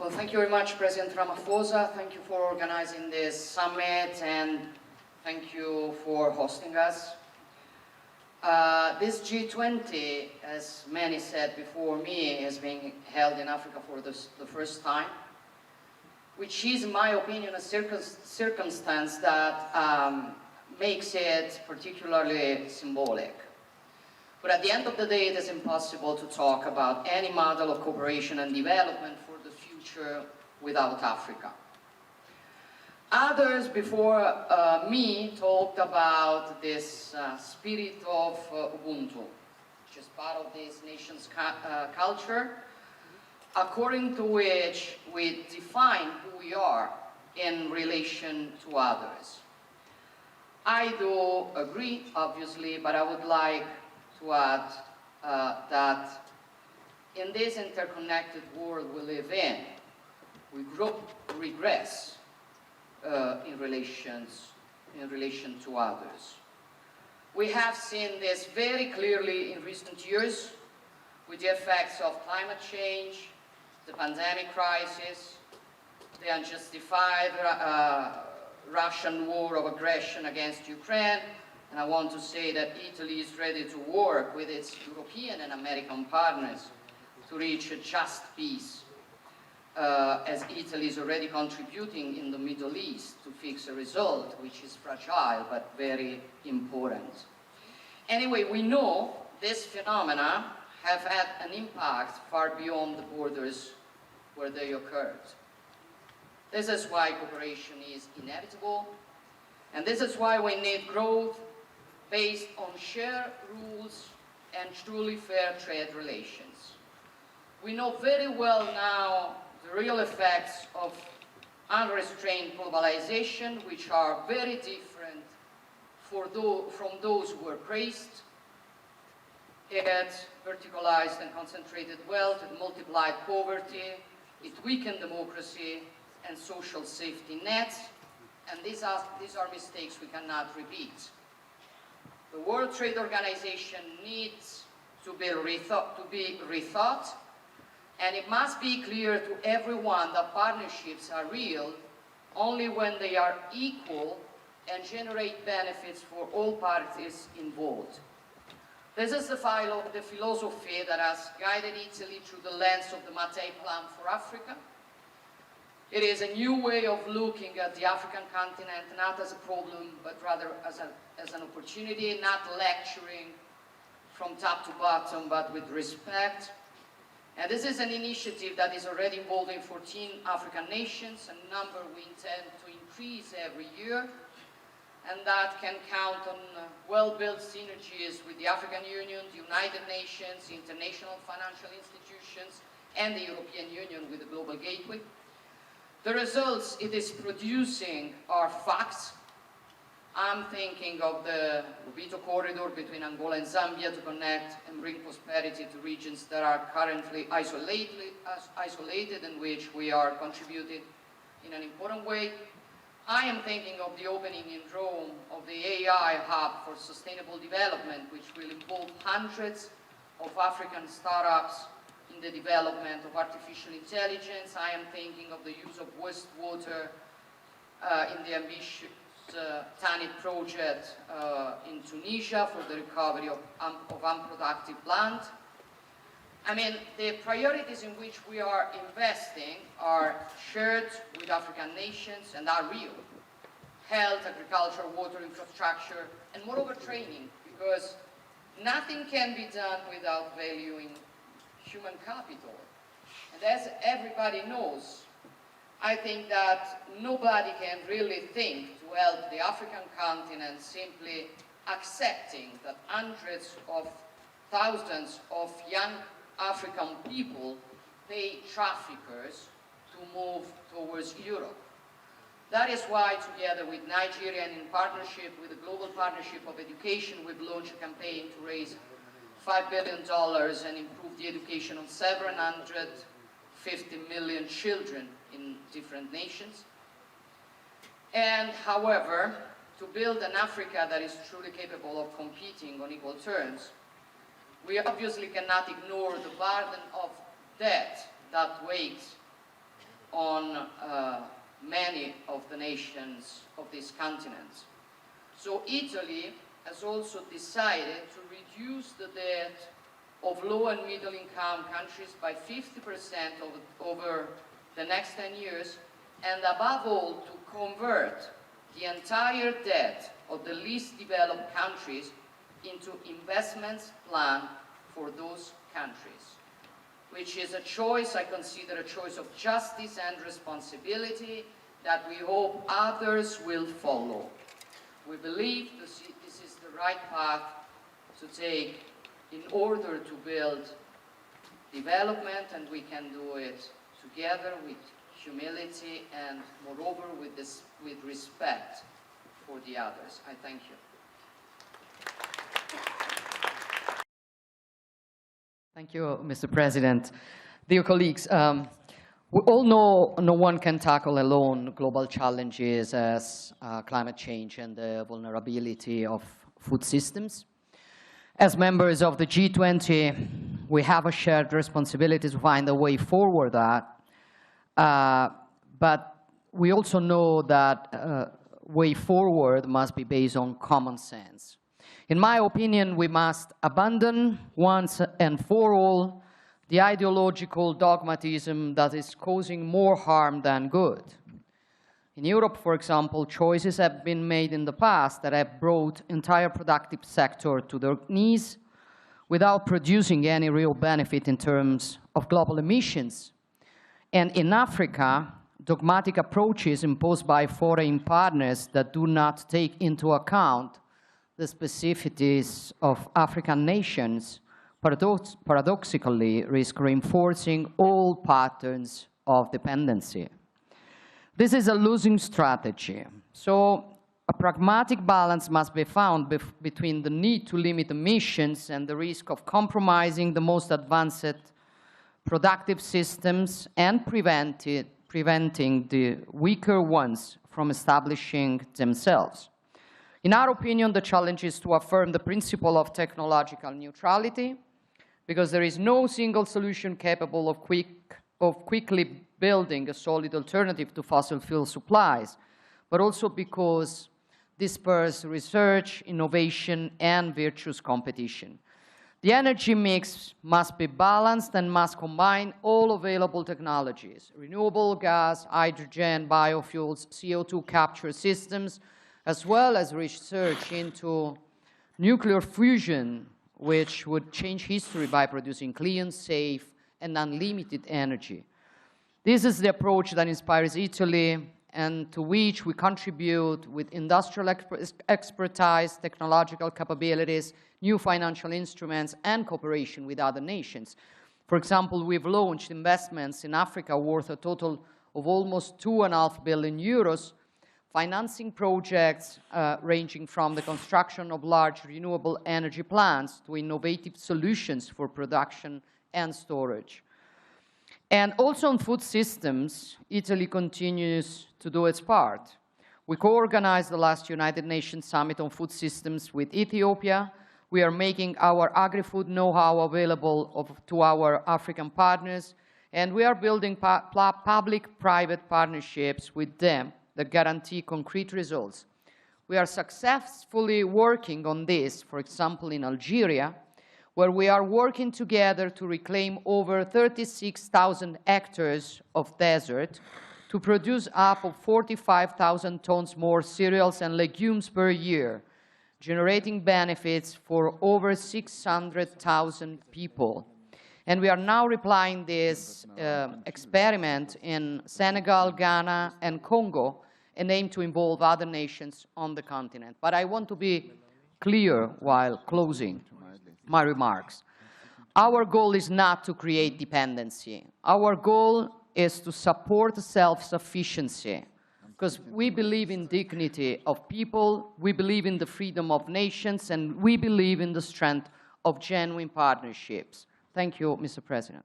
Well, thank you very much, President Ramaphosa. Thank you for organizing this summit, and thank you for hosting us. This G20, as many said before me, is being held in Africa for the first time, which is, in my opinion, a circumstance that makes it particularly symbolic. But at the end of the day, it is impossible to talk about any model of cooperation and development for the future without Africa. Others before me talked about this spirit of Ubuntu, which is part of this nation's culture, according to which we define who we are in relation to others. I do agree, obviously, but I would like to add that in this interconnected world we live in, we regress in relation to others. We have seen this very clearly in recent years with the effects of climate change, the pandemic crisis, the unjustified Russian war of aggression against Ukraine, and I want to say that Italy is ready to work with its European and American partners to reach a just peace, as Italy is already contributing in the Middle East to fix a result which is fragile but very important. Anyway, we know this phenomena have had an impact far beyond the borders where they occurred. This is why cooperation is inevitable, and this is why we need growth based on shared rules and truly fair trade relations. We know very well now the real effects of unrestrained globalization, which are very different from those who were praised. It verticalized and concentrated wealth, it multiplied poverty, it weakened democracy and social safety nets, and these are mistakes we cannot repeat. The World Trade Organization needs to be rethought, and it must be clear to everyone that partnerships are real only when they are equal and generate benefits for all parties involved. This is the philosophy that has guided Italy through the lens of the Mattei plan for Africa. It is a new way of looking at the African continent, not as a problem, but rather as an opportunity, not lecturing from top to bottom, but with respect. And this is an initiative that is already involving 14 African nations, a number we intend to increase every year, and that can count on well-built synergies with the African Union, the United Nations, international financial institutions, and the European Union with the Global Gateway. The results it is producing are facts. I'm thinking of the Lobito corridor between Angola and Zambia to connect and bring prosperity to regions that are currently isolated and which we are contributing in an important way. I am thinking of the opening in Rome of the AI hub for sustainable development, which will involve hundreds of African startups in the development of artificial intelligence. I am thinking of the use of wastewater in the ambitious TANIT project in Tunisia for the recovery of unproductive land. I mean, the priorities in which we are investing are shared with African nations and are real. Health, agriculture, water infrastructure, and moreover training, because nothing can be done without valuing human capital. And as everybody knows, I think that nobody can really think to help the African continent simply accepting that hundreds of thousands of young African people pay traffickers to move towards Europe. That is why, together with Nigeria and in partnership with the Global Partnership of Education, we've launched a campaign to raise $5 billion and improve the education of 750 million children in different nations. And however, to build an Africa that is truly capable of competing on equal terms, we obviously cannot ignore the burden of debt that weighs on many of the nations of this continent. So Italy has also decided to reduce the debt of low and middle income countries by 50% over the next 10 years, and above all to convert the entire debt of the least developed countries into investments plan for those countries, which is a choice, I consider a choice of justice and responsibility that we hope others will follow. We believe this is the right path to take in order to build development, and we can do it together with humility and, moreover, with respect for the others. I thank you. Thank you, Mr. President. Dear colleagues, we all know no one can tackle alone global challenges as climate change and the vulnerability of food systems. As members of the G20, we have a shared responsibility to find a way forward but we also know that way forward must be based on common sense. In my opinion, we must abandon once and for all the ideological dogmatism that is causing more harm than good. In Europe, for example, choices have been made in the past that have brought entire productive sector to their knees without producing any real benefit in terms of global emissions. And in Africa, dogmatic approaches imposed by foreign partners that do not take into account the specificities of African nations paradoxically risk reinforcing all patterns of dependency. This is a losing strategy. So a pragmatic balance must be found between the need to limit emissions and the risk of compromising the most advanced productive systems and preventing the weaker ones from establishing themselves. In our opinion, the challenge is to affirm the principle of technological neutrality, because there is no single solution capable of quickly building a solid alternative to fossil fuel supplies, but also because this spurs research, innovation, and virtuous competition. The energy mix must be balanced and must combine all available technologies: renewable gas, hydrogen, biofuels, CO2 capture systems, as well as research into nuclear fusion, which would change history by producing clean, safe, and unlimited energy. This is the approach that inspires Italy and to which we contribute with industrial expertise, technological capabilities, new financial instruments, and cooperation with other nations. For example, we've launched investments in Africa worth a total of almost 2.5 billion euros, financing projects ranging from the construction of large renewable energy plants to innovative solutions for production and storage. And also on food systems, Italy continues to do its part. We co-organized the last United Nations Summit on Food Systems with Ethiopia. We are making our agri-food know-how available to our African partners, and we are building public-private partnerships with them that guarantee concrete results. We are successfully working on this, for example, in Algeria, where we are working together to reclaim over 36,000 hectares of desert to produce up to 45,000 tons more cereals and legumes per year, generating benefits for over 600,000 people. And we are now replying this experiment in Senegal, Ghana, and Congo, and aim to involve other nations on the continent. But I want to be clear while closing my remarks. Our goal is not to create dependency. Our goal is to support self-sufficiency, because we believe in dignity of people, we believe in the freedom of nations, and we believe in the strength of genuine partnerships. Thank you, Mr. President.